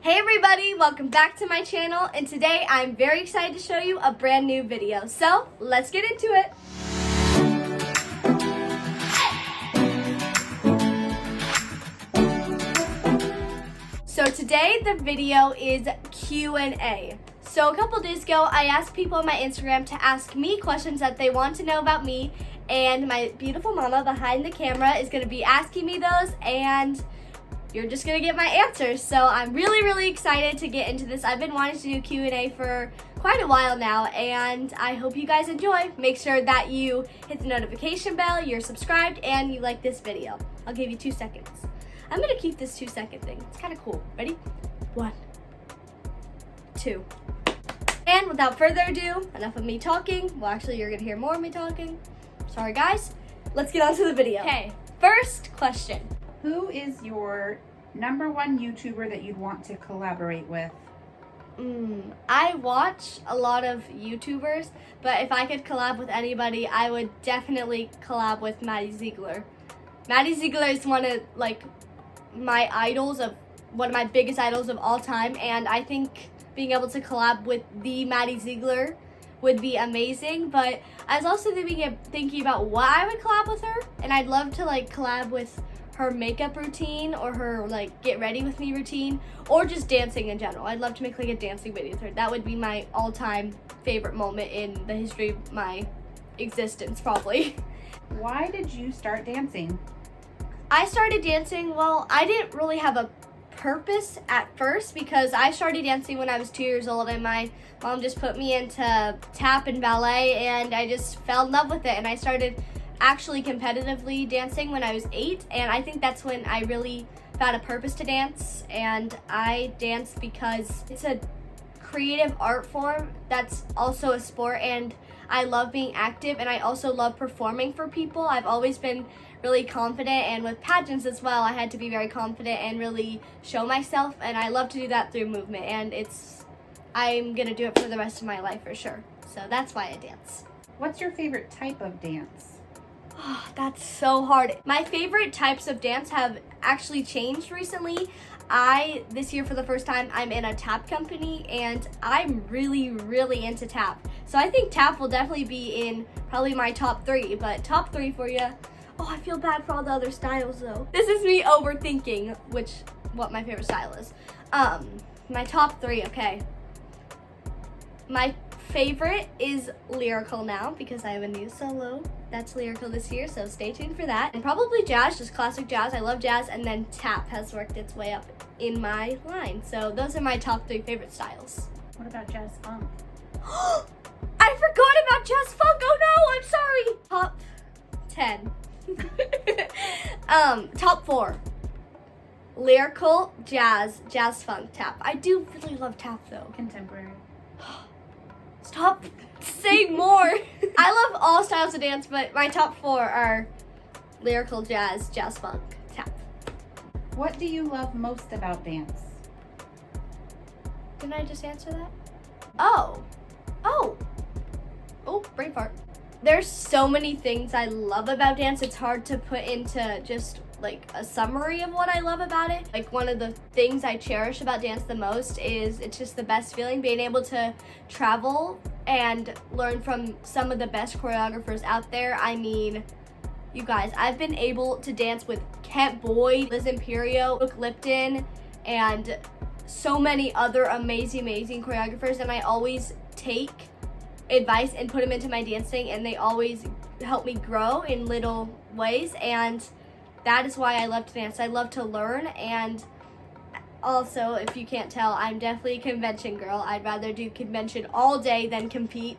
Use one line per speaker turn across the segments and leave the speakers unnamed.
Hey everybody, welcome back to my channel, and today I'm very excited to show you a brand new video. So, let's get into it. So today the video is Q&A. So a couple days ago, I asked people on my Instagram to ask me questions that they want to know about me, and my beautiful mama behind the camera is going to be asking me those, and you're just gonna get my answers. So I'm really excited to get into this. I've been wanting to do Q&A for quite a while now, and I hope you guys enjoy. Make sure that you hit the notification bell, you're subscribed, and you like this video. I'll give you 2 seconds. I'm gonna keep this 2-second thing. It's kind of cool. Ready? 1, 2. And without further ado, enough of me talking. Well, actually, you're gonna hear more of me talking. Sorry guys. Let's get on to the video. Okay, first question.
Who is your number one YouTuber that you'd want to collaborate with?
I watch a lot of YouTubers, but if I could collab with anybody, I would definitely collab with Maddie Ziegler. Maddie Ziegler is one of my biggest idols of all time, and I think being able to collab with the Maddie Ziegler would be amazing. But I was also thinking about what I would collab with her, and I'd love to collab with her makeup routine or her get ready with me routine, or just dancing in general. I'd love to make a dancing video with her. That would be my all-time favorite moment in the history of my existence, probably.
Why did you start dancing?
I started dancing, well, I didn't really have a purpose at first, because I started dancing when I was 2 years old, and my mom just put me into tap and ballet, and I just fell in love with it, and I started actually competitively dancing when I was 8, and I think that's when I really found a purpose to dance. And I dance because it's a creative art form that's also a sport, and I love being active, and I also love performing for people. I've always been really confident, and with pageants as well, I had to be very confident and really show myself, and I love to do that through movement, and I'm gonna do it for the rest of my life for sure. So that's why I dance.
What's your favorite type of dance?
Oh, that's so hard. My favorite types of dance have actually changed recently. This year for the first time, I'm in a tap company, and I'm really into tap. So I think tap will definitely be in probably my top 3, but top 3 for you. Oh, I feel bad for all the other styles though. This is me overthinking what my favorite style is. My top 3, okay. My favorite is lyrical now, because I have a new solo that's lyrical this year, so stay tuned for that. And probably jazz, just classic jazz. I love jazz, and then tap has worked its way up in my line. So those are my top 3 favorite styles.
What about jazz funk?
I forgot about jazz funk. Oh no, I'm sorry. Top 10. Top 4. Lyrical, jazz funk, tap. I do really love tap though.
Contemporary.
Stop saying more. I love all styles of dance, but my top 4 are lyrical, jazz funk, tap.
What do you love most about dance?
Didn't I just answer that? Oh, brain fart. There's so many things I love about dance. It's hard to put into just a summary of what I love about it. One of the things I cherish about dance the most is it's just the best feeling, being able to travel and learn from some of the best choreographers out there. I mean, you guys, I've been able to dance with Kent Boyd, Liz Imperio, Brooke Lipton, and so many other amazing choreographers, and I always take advice and put them into my dancing, and they always help me grow in little ways, and that is why I love to dance. I love to learn, and also, if you can't tell, I'm definitely a convention girl. I'd rather do convention all day than compete.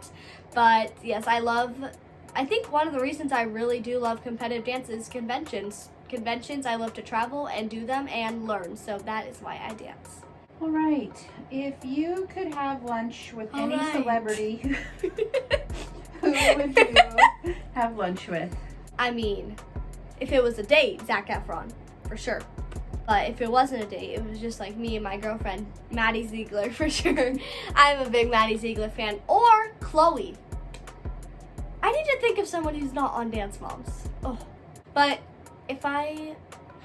But yes, I think one of the reasons I really do love competitive dance is conventions. Conventions, I love to travel and do them and learn. So that is why I dance.
All right. If you could have lunch with any celebrity, who would you have lunch with?
I mean, if it was a date, Zac Efron, for sure. But if it wasn't a date, it was just me and my girlfriend, Maddie Ziegler, for sure. I'm a big Maddie Ziegler fan. Or Chloe. I need to think of someone who's not on Dance Moms. Oh. But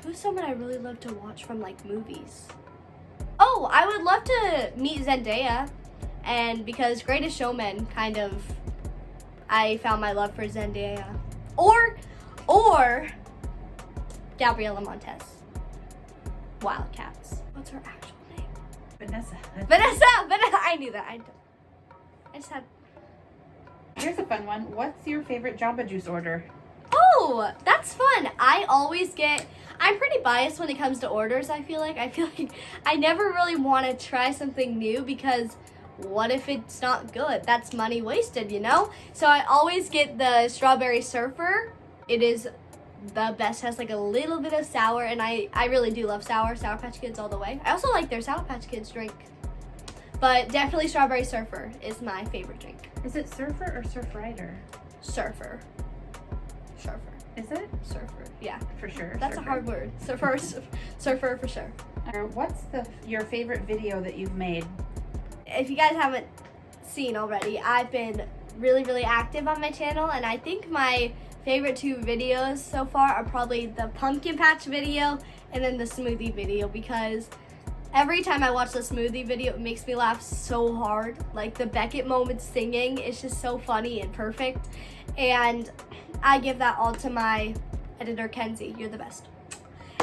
who's someone I really love to watch from movies? Oh, I would love to meet Zendaya, and because Greatest Showman kind of, I found my love for Zendaya. Or Gabriela Montez. Wildcats. What's her actual name?
Vanessa.
Vanessa! I knew that. I just had.
Here's a fun one. What's your favorite Jamba Juice order?
Oh, that's fun. I'm pretty biased when it comes to orders, I feel like I never really want to try something new because what if it's not good? That's money wasted, you know? So I always get the Strawberry Surfer. It is the best, has like a little bit of sour, and I really do love Sour Patch Kids all the way. I also like their Sour Patch Kids drink. But definitely Strawberry Surfer is my favorite drink.
Is it Surfer or Surf Rider?
Surfer.
Is it?
Surfer, yeah.
For sure.
That's
surfer.
a hard word. Surfer for sure.
What's your favorite video that you've made?
If you guys haven't seen already, I've been really, really active on my channel, and I think my favorite 2 videos so far are probably the pumpkin patch video and then the smoothie video, because every time I watch the smoothie video, it makes me laugh so hard. Like the Beckett moment singing is just so funny and perfect. And I give that all to my editor, Kenzie. You're the best.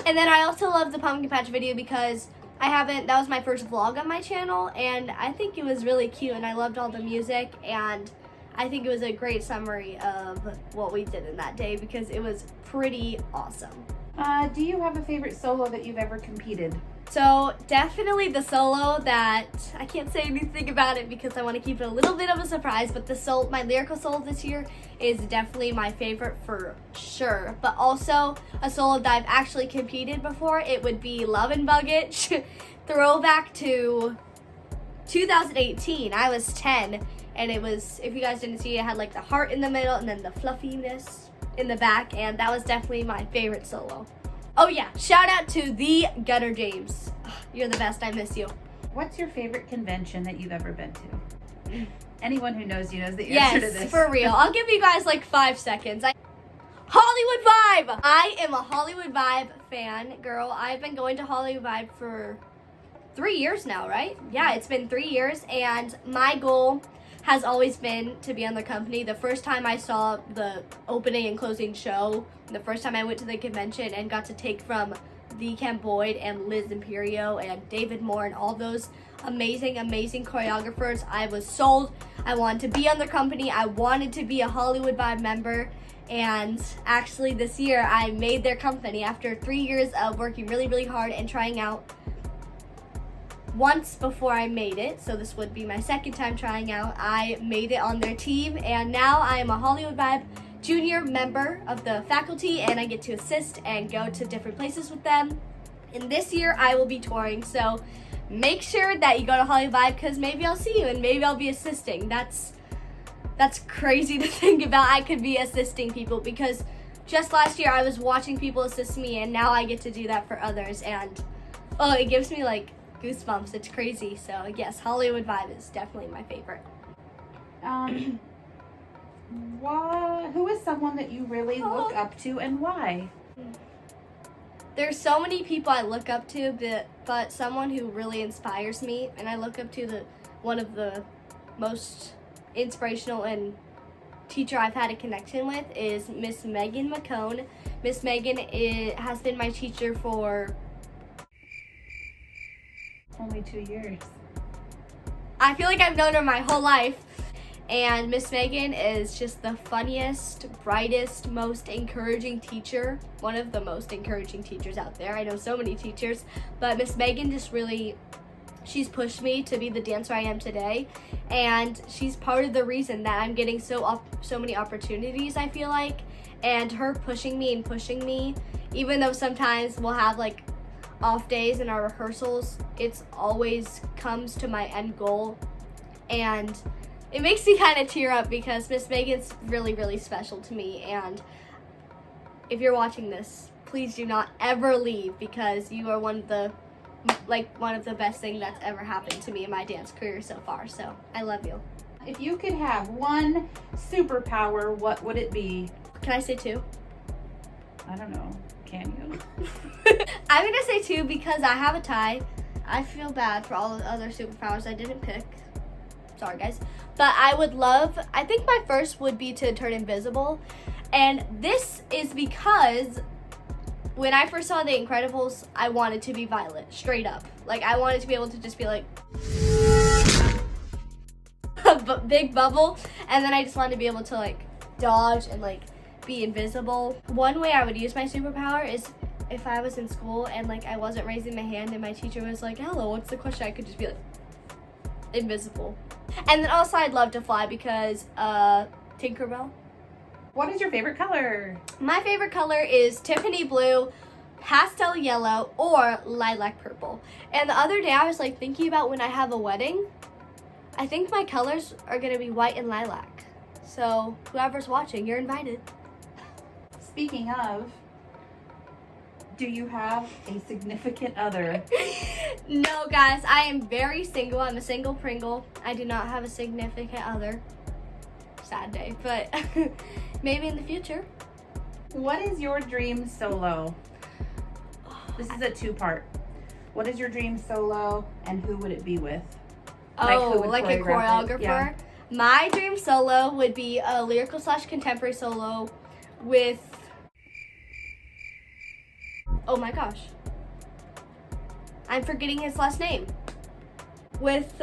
And then I also love the pumpkin patch video because that was my first vlog on my channel, and I think it was really cute, and I loved all the music, and I think it was a great summary of what we did in that day because it was pretty awesome.
Do you have a favorite solo that you've ever competed?
So definitely the solo that, I can't say anything about it because I want to keep it a little bit of a surprise, but my lyrical solo this year is definitely my favorite for sure. But also a solo that I've actually competed before, it would be Love and Buggage. Throwback to 2018, I was 10, and it was, if you guys didn't see it, had like the heart in the middle and then the fluffiness in the back, and that was definitely my favorite solo. Oh yeah, shout out to the Gunner James. You're the best, I miss you.
What's your favorite convention that you've ever been to? Anyone who knows you knows the answer to this.
Yes, for real. I'll give you guys like 5 seconds. Hollywood Vibe! I am a Hollywood Vibe fan, girl. I've been going to Hollywood Vibe for 3 years now, right? Yeah, it's been 3 years, and my goal has always been to be on the company. The first time I saw the opening and closing show, the first time I went to the convention and got to take from the Ken Boyd and Liz Imperio and David Moore and all those amazing choreographers, I was sold. I wanted to be on the company. I wanted to be a Hollywood Vibe member. And actually this year I made their company after 3 years of working really, really hard and trying out once before I made it. So this would be my second time trying out. I made it on their team, and now I am a Hollywood Vibe junior member of the faculty, and I get to assist and go to different places with them. And this year I will be touring, so make sure that you go to Hollywood Vibe because maybe I'll see you and maybe I'll be assisting. That's crazy to think about. I could be assisting people because just last year I was watching people assist me, and now I get to do that for others, and oh, it gives me like goosebumps. It's crazy. So yes, Hollywood Vibe is definitely my favorite.
Who is someone that you really look up to, and why?
There's so many people I look up to, but someone who really inspires me, and I look up to one of the most inspirational and teacher I've had a connection with is Miss Megan McCone. Miss Megan has been my teacher for
only 2 years.
I feel like I've known her my whole life. And Miss Megan is just the funniest, brightest, most encouraging teacher. One of the most encouraging teachers out there. I know so many teachers, but Miss Megan just really, she's pushed me to be the dancer I am today. And she's part of the reason that I'm getting so many opportunities, I feel like. And her pushing me, even though sometimes we'll have like off days in our rehearsals, it's always comes to my end goal. And it makes me kind of tear up because Miss Megan's really, really special to me. And if you're watching this, please do not ever leave because you are one of the best things that's ever happened to me in my dance career so far. So I love you.
If you could have one superpower, what would it be?
Can I say 2?
I don't know. Can you?
I'm gonna say 2 because I have a tie. I feel bad for all the other superpowers I didn't pick. Sorry, guys. But I would love, I think my first would be to turn invisible. And this is because when I first saw The Incredibles, I wanted to be Violet, straight up. Like, I wanted to be able to just be like, a big bubble. And then I just wanted to be able to, like, dodge and, like, be invisible. One way I would use my superpower is if I was in school and, like, I wasn't raising my hand and my teacher was like, hello, what's the question? I could just be like, invisible. And then also I'd love to fly because, Tinkerbell.
What is your favorite color?
My favorite color is Tiffany blue, pastel yellow, or lilac purple. And the other day I was like thinking about when I have a wedding, I think my colors are gonna be white and lilac. So whoever's watching, you're invited.
Speaking of, do you have a significant other?
No, guys, I am very single. I'm a single Pringle. I do not have a significant other. Sad day, but maybe in the future.
What is your dream solo? This is a two-part. What is your dream solo, and who would it be with?
Oh, like a
choreograph it?
choreographer?
Yeah.
My dream solo would be a lyrical / contemporary solo with, oh my gosh, I'm forgetting his last name. With,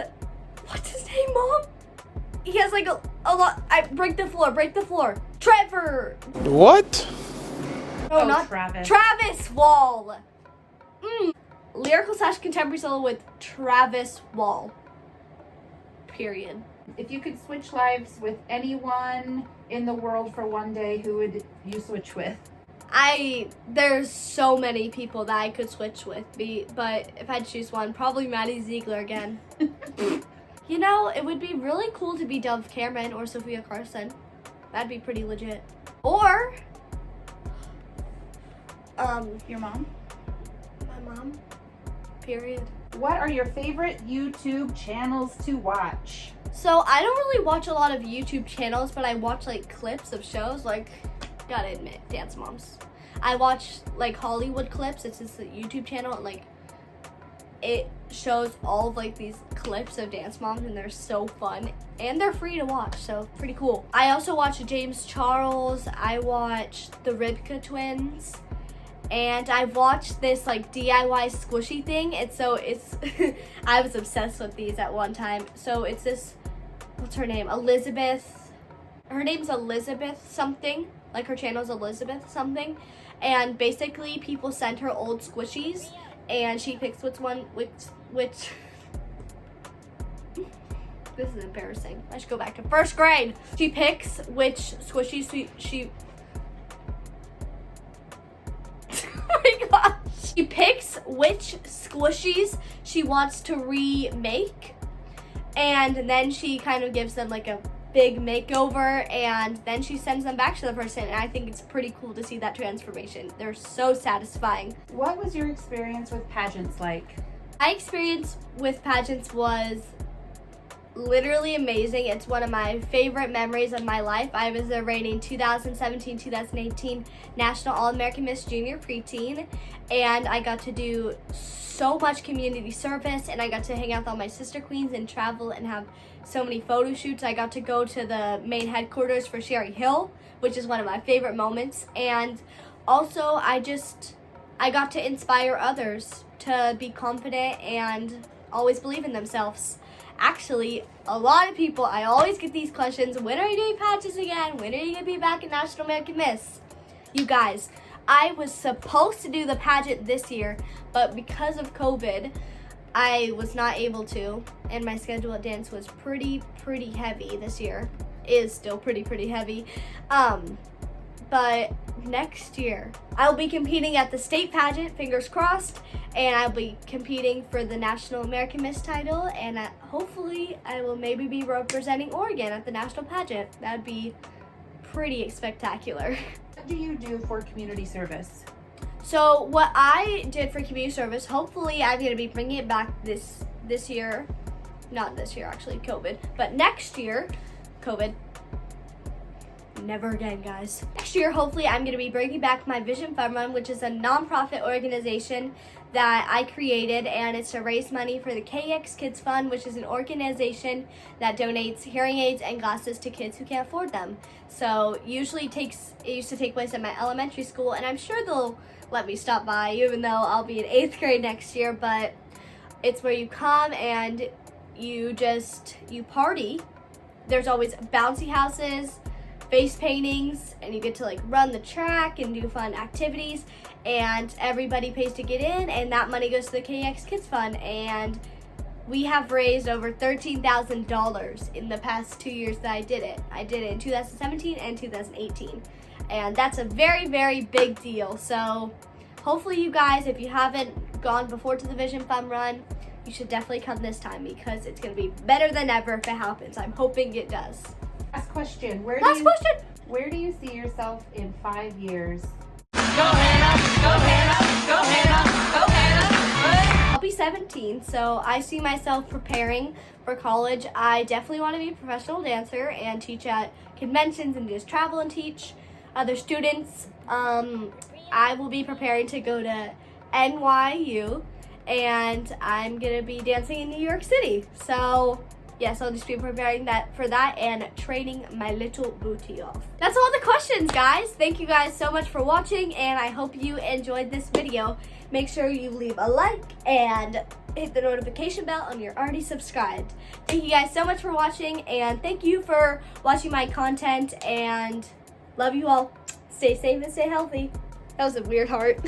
what's his name, Mom? He has like a lot, break the floor. Trevor!
What?
No,
Oh,
not
Travis.
Travis Wall. Lyrical / contemporary solo with Travis Wall. Period.
If you could switch lives with anyone in the world for one day, who would you switch with?
There's so many people that I could switch with, but if I had to choose one, probably Maddie Ziegler again. You know, it would be really cool to be Dove Cameron or Sophia Carson. That'd be pretty legit. Or,
Your mom?
my mom. Period.
What are your favorite YouTube channels to watch?
So I don't really watch a lot of YouTube channels, but I watch like clips of shows. Like, gotta admit, Dance Moms. I watch like Hollywood Clips. It's just a YouTube channel, and like it shows all of like these clips of Dance Moms, and they're so fun and they're free to watch, so pretty cool. I also watch James Charles. I watch the Ribka twins. And I watched this like DIY squishy thing. And so it's, I was obsessed with these at one time. So it's this, what's her name? Elizabeth. Her name's Elizabeth something. Like her channel's Elizabeth something. And basically people send her old squishies. And she picks which. This is embarrassing. I should go back to first grade. She picks which squishies she oh my gosh. She picks which squishies she wants to remake, and then she kind of gives them like a big makeover, and then she sends them back to the person, and I think it's pretty cool to see that transformation. They're so satisfying.
What was your experience with pageants like?
My experience with pageants was literally amazing. It's one of my favorite memories of my life. I was the reigning 2017-2018 National All-American Miss Junior Preteen, and I got to do so much community service, and I got to hang out with all my sister queens and travel and have so many photo shoots. I got to go to the main headquarters for Sherry Hill, which is one of my favorite moments, and also I got to inspire others to be confident and always believe in themselves. Actually, a lot of people, I always get these questions, when are you doing pageants again? When are you going to be back in National American Miss? You guys, I was supposed to do the pageant this year, but because of COVID, I was not able to, and my schedule at dance was pretty heavy this year. Is still pretty heavy. But next year, I'll be competing at the state pageant, fingers crossed, and I'll be competing for the National American Miss title, and hopefully I will maybe be representing Oregon at the national pageant. That'd be pretty spectacular.
What do you do for community service?
So what I did for community service, hopefully I'm going to be bringing it back this year. Not this year, actually, COVID, but next year, COVID. never again, guys. Next year, hopefully, I'm gonna be bringing back my Vision Fun Run, which is a nonprofit organization that I created, and it's to raise money for the KX Kids Fund, which is an organization that donates hearing aids and glasses to kids who can't afford them. So it used to take place at my elementary school, and I'm sure they'll let me stop by, even though I'll be in 8th grade next year. But it's where you come and you party. There's always bouncy houses, face paintings, and you get to like run the track and do fun activities, and everybody pays to get in, and that money goes to the KX Kids Fund. And we have raised over $13,000 in the past 2 years that I did it. I did it in 2017 and 2018, and that's a very, very big deal. So hopefully you guys, if you haven't gone before to the Vision Fun Run, you should definitely come this time, because it's going to be better than ever if it happens. I'm hoping it does.
Last question. Where do you see yourself in 5 years?
Go Hannah, go Hannah, go Hannah, go Hannah.
I'll be 17, so I see myself preparing for college. I definitely want to be a professional dancer and teach at conventions and just travel and teach other students. I will be preparing to go to NYU, and I'm gonna be dancing in New York City. So yes, I'll just be preparing for that and training my little booty off. That's all the questions, guys. Thank you guys so much for watching, and I hope you enjoyed this video. Make sure you leave a like and hit the notification bell if you're already subscribed. Thank you guys so much for watching, and thank you for watching my content, and love you all. Stay safe and stay healthy. That was a weird heart.